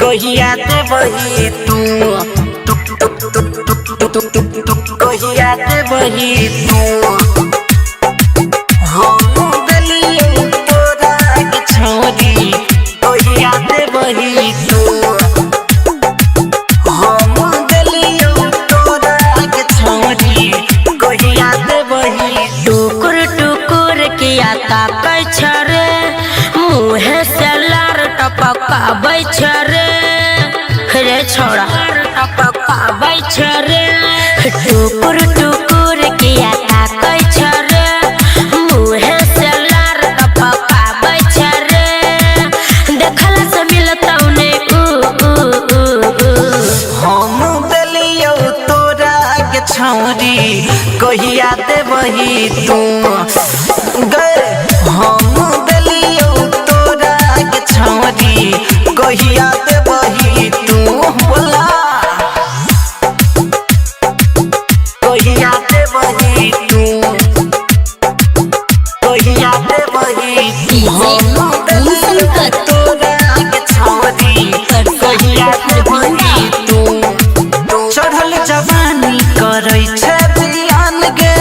कहिया ते बही तू कहिया ते बही तू हम गलियों तोरा के छोड़ी कहिया ते बही तू हम गलियों तोरा के छोड़ी कहिया ते बही टुकुर टुकुर किया ताकै छरे मुँहे से लार टपकाबै छरे रे छोड़ा टपकाबै छरे टुकुर टुकुर किया ताकै छरे मुँहे से लार टपकाबै छरे देखला से मिलतौ ने हम दिलियो तोरा के छौरी कहिया ते बही तू गए हम दिलियो तोरा के छौरी कहिया ते बही तू बोला कहिया ते बही तू कहिया ते बही हम दिलियो तोरा के छौरी कहिया ते बही तू चढ़ल जवानी करै छै बियान गे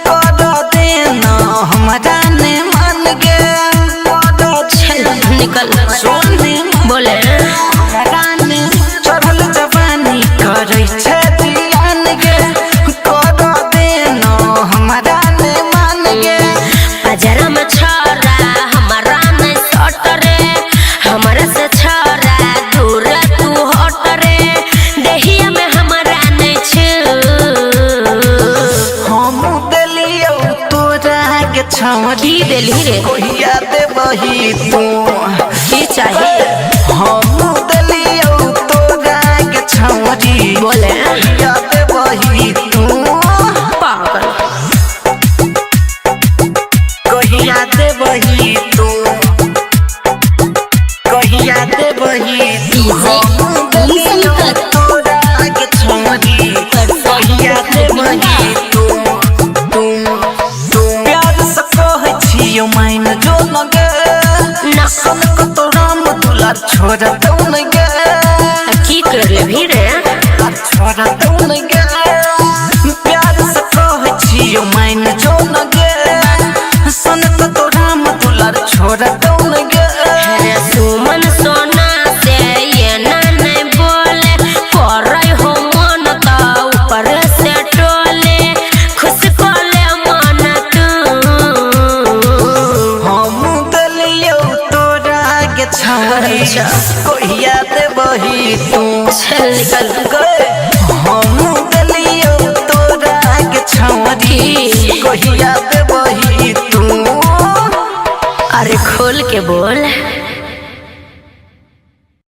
कर देना हमरा ने मान गे निकल सोने बोले हमरा ने चढ़ल जवानी करै छै बियान गे कर देना हमरा ने मान गे बाजार में छोरा हमारा में सट रे हमारा से छोरा दूर तू हट रे देहिया में हमारा नहीं हम दिलियो तोरा के छौरी दिली रे कहिया ते बही तू की चाहिए हम दिलियो तोरा के छौरी बोले कहिया ते बही तू पागल कहिया ते बही तू कहिया ते बही तू हम दिलियो तोरा के छौरी कहिया ते बही तू प्यार से कहै छियो माइन जो न गे ना सन को तो राम दुलार छोड़ दौ न गे की कर ले भी रे छोड़ दौ न गे प्यार से कहै छियो माइन जो न गे सन को तो राम दुलार छोड़ दौ न गे रे सुमन सोना से ये ना नहीं बोले करे हो मन तो ऊपर से टोले खुश कोले मन तू हम दिलियो तोरा के छौरी कहिया ते बही तू चल निकल गए हम दिलियो तोरा के छौरी कहिया ते बही तू अरे खोल के बोल